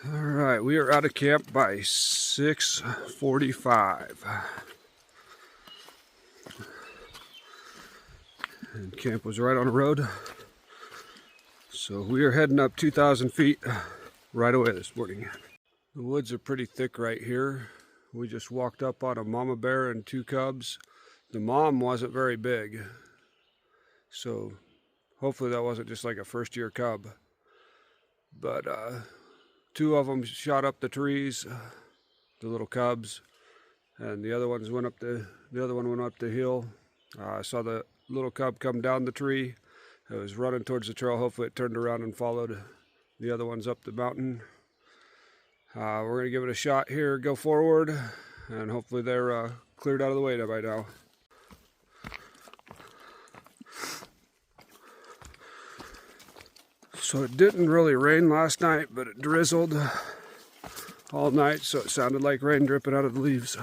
All right, we are out of camp by 6:45. And camp was right on the road. So we are heading up 2,000 feet right away this morning. The woods are pretty thick right here. We just walked up on a mama bear and two cubs. The mom wasn't very big, so hopefully that wasn't just like a first-year cub. But two of them shot up the trees, the little cubs, and the other one went up the hill. I saw the little cub come down the tree. It was running towards the trail. Hopefully it turned around and followed the other ones up the mountain. We're going to give it a shot here, go forward, and hopefully they're cleared out of the way by now. So it didn't really rain last night, but it drizzled all night, so it sounded like rain dripping out of the leaves.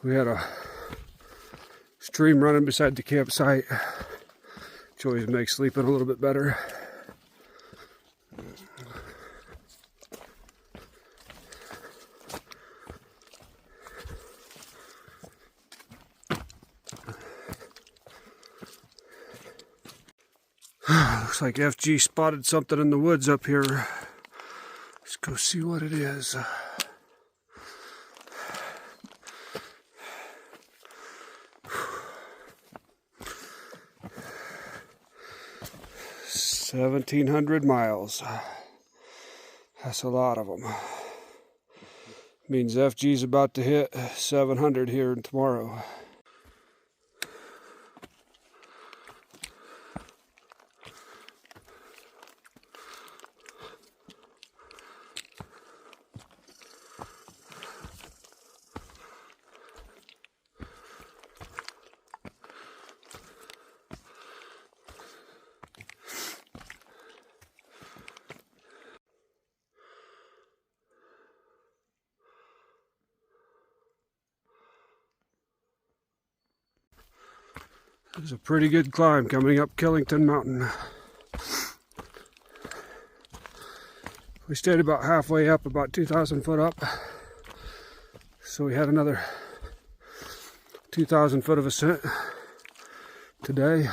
We had a stream running beside the campsite, which always makes sleeping a little bit better. Looks like FG spotted something in the woods up here. Let's go see what it is. $1,700 miles. That's a lot of them. Means FG's about to hit 700 here tomorrow. It's a pretty good climb coming up Killington Mountain. We stayed about halfway up, about 2,000 foot up. So we had another 2,000 foot of ascent today.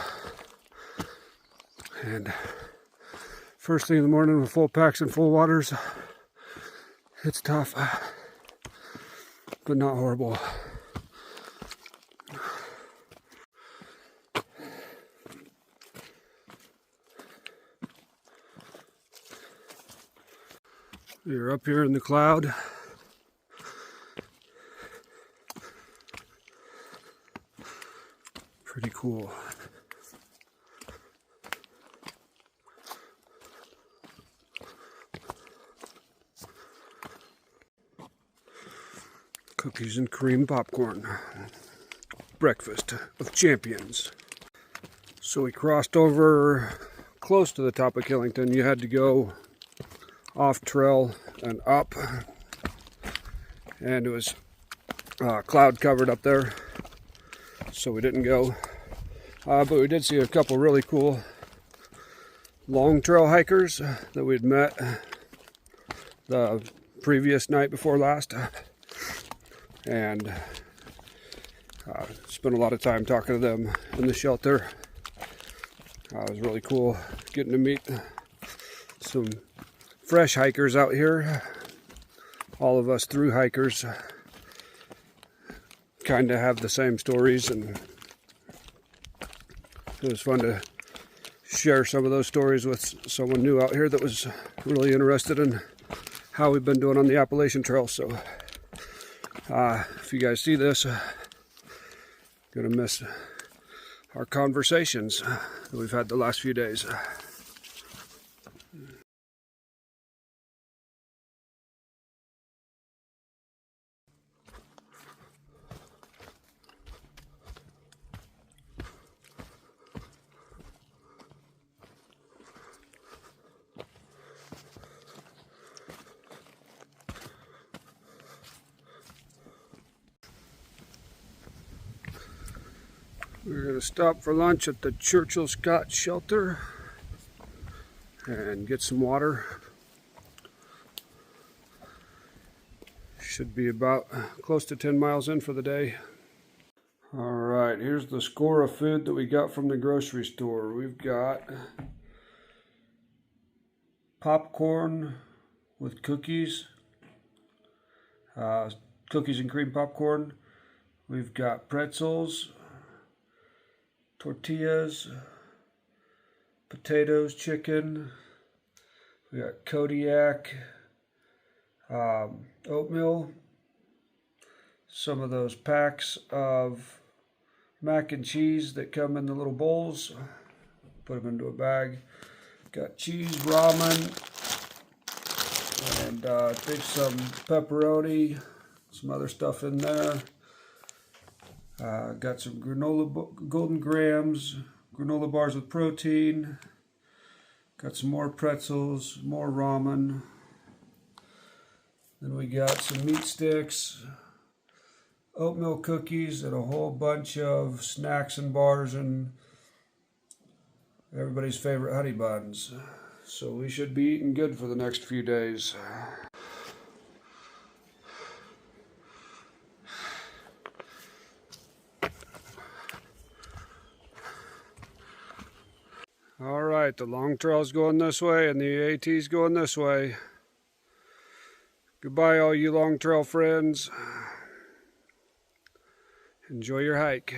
And first thing in the morning with full packs and full waters, it's tough, but not horrible. We're up here in the cloud. Pretty cool. Cookies and cream popcorn. Breakfast of champions. So we crossed over close to the top of Killington. You had to go off trail and up, and it was cloud covered up there, so we didn't go, but we did see a couple really cool long trail hikers that we'd met the previous night before last, and spent a lot of time talking to them in the shelter. It was really cool getting to meet some fresh hikers out here. All of us through hikers kind of have the same stories, and it was fun to share some of those stories with someone new out here that was really interested in how we've been doing on the Appalachian Trail. So if you guys see this, gonna miss our conversations that we've had the last few days. We're going to stop for lunch at the Churchill Scott Shelter. and get some water. Should be about close to 10 miles in for the day. All right, here's the score of food that we got from the grocery store. We've got popcorn with cookies, cookies and cream popcorn. We've got pretzels, tortillas, potatoes, chicken. We got Kodiak, oatmeal, some of those packs of mac and cheese that come in the little bowls. Put them into a bag. Got cheese, ramen, and I think some pepperoni, some other stuff in there. Got some granola, golden grams, granola bars with protein. Got some more pretzels, more ramen. Then we got some meat sticks, oatmeal cookies, and a whole bunch of snacks and bars and everybody's favorite honey buns. So we should be eating good for the next few days. All right, the long trail's going this way and the AT's going this way. Goodbye, all you long trail friends. Enjoy your hike.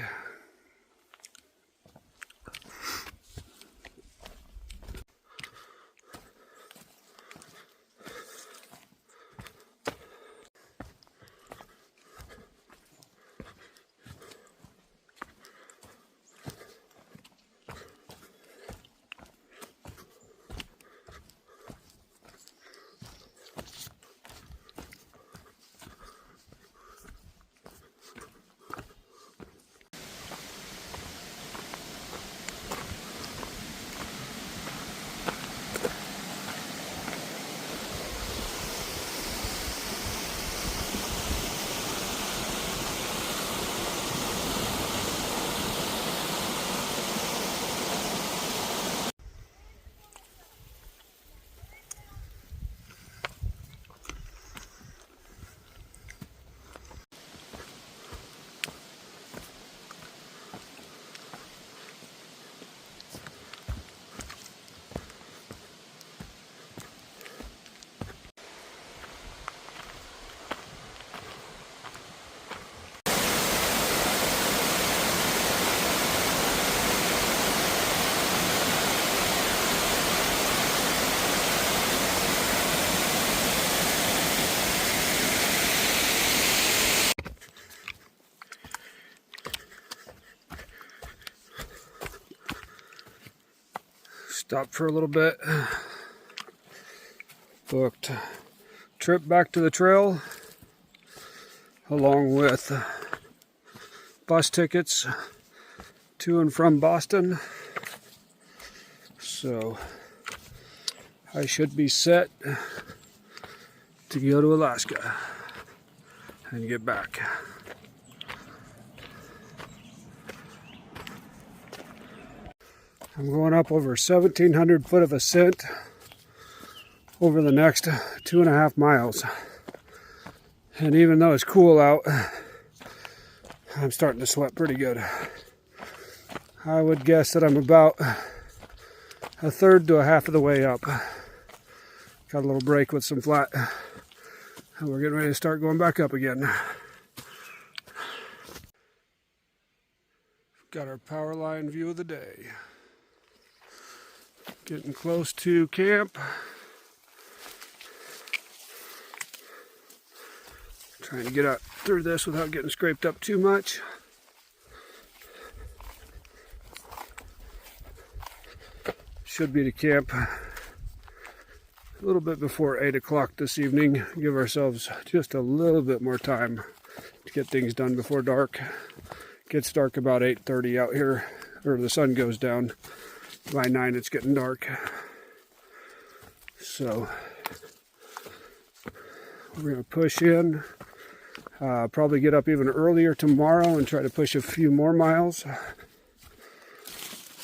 Stopped for a little bit. Booked trip back to the trail along with bus tickets to and from Boston. So I should be set to go to Alaska and get back. I'm going up over 1,700 foot of ascent over the next 2.5 miles. And even though it's cool out, I'm starting to sweat pretty good. I would guess that I'm about 1/3 to 1/2 of the way up. Got a little break with some flat. And we're getting ready to start going back up again. Got our power line view of the day. Getting close to camp. Trying to get up through this without getting scraped up too much. Should be to camp a little bit before 8 o'clock this evening. Give ourselves just a little bit more time to get things done before dark. Gets dark about 8:30 out here, or the sun goes down. By 9 it's getting dark. So we're going to push in. Probably get up even earlier tomorrow and try to push a few more miles.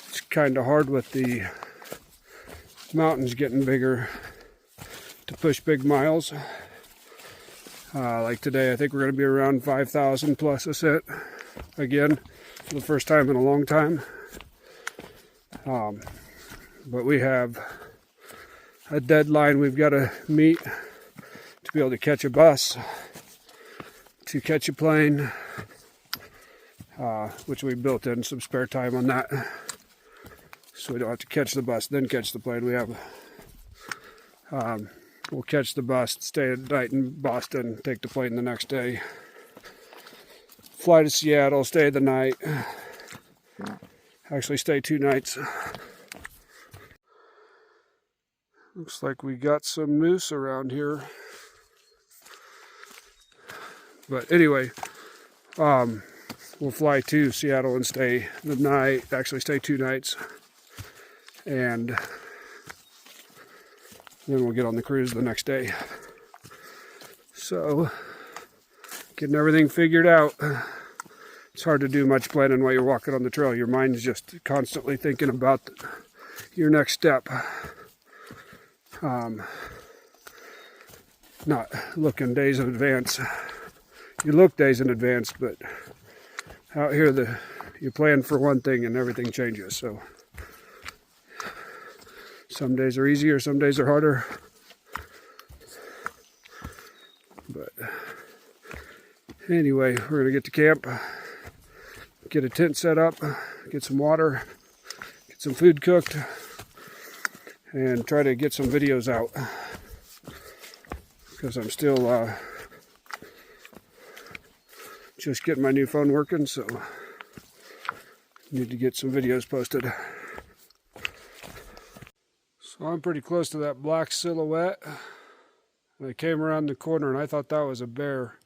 It's kind of hard with the mountains getting bigger to push big miles. Like today, I think we're going to be around 5,000 plus ascent again for the first time in a long time. But we have a deadline we've got to meet to be able to catch a bus, to catch a plane, which we built in some spare time on that, so we don't have to catch the bus then catch the plane. We have we'll catch the bus, stay at night in Boston, take the plane the next day, fly to Seattle, stay the night, actually stay 2 nights. Looks like we got some moose around here. But anyway, we'll fly to Seattle and stay the night, actually stay 2 nights. And then we'll get on the cruise the next day. So, getting everything figured out. It's hard to do much planning while you're walking on the trail. Your mind's just constantly thinking about your next step. Not looking days in advance. You look days in advance, but out here you plan for one thing and everything changes. So some days are easier, some days are harder. But anyway, we're gonna get to camp, get a tent set up, get some water, get some food cooked, and try to get some videos out, because I'm still just getting my new phone working, so need to get some videos posted. So I'm pretty close to that black silhouette. I came around the corner and I thought that was a bear.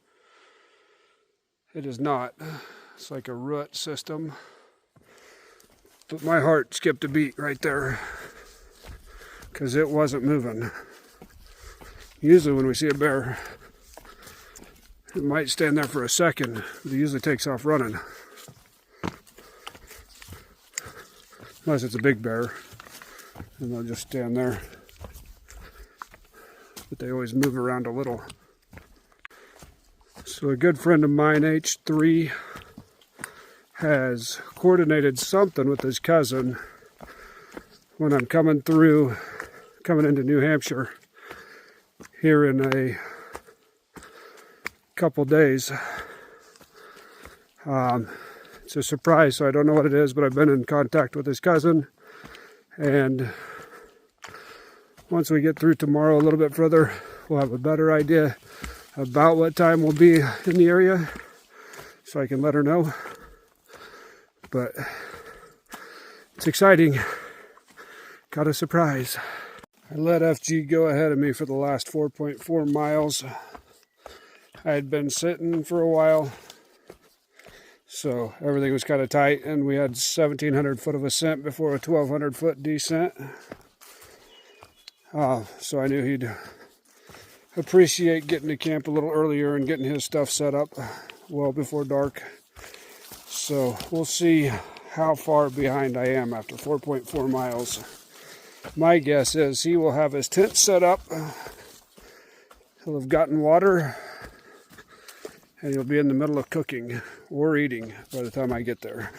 It is not. It's like a root system. But my heart skipped a beat right there, because it wasn't moving. Usually when we see a bear, it might stand there for a second, but it usually takes off running. Unless it's a big bear, and they'll just stand there. But they always move around a little. So a good friend of mine, H3, has coordinated something with his cousin when I'm coming into New Hampshire here in a couple days. It's a surprise, so I don't know what it is, but I've been in contact with his cousin, and once we get through tomorrow a little bit further, we'll have a better idea about what time we'll be in the area, so I can let her know. But it's exciting. Got a surprise. I let FG go ahead of me for the last 4.4 miles. I had been sitting for a while, so everything was kind of tight, and we had 1,700 foot of ascent before a 1,200 foot descent. So I knew he'd appreciate getting to camp a little earlier and getting his stuff set up well before dark. So we'll see how far behind I am after 4.4 miles. My guess is he will have his tent set up, he'll have gotten water, and he'll be in the middle of cooking or eating by the time I get there.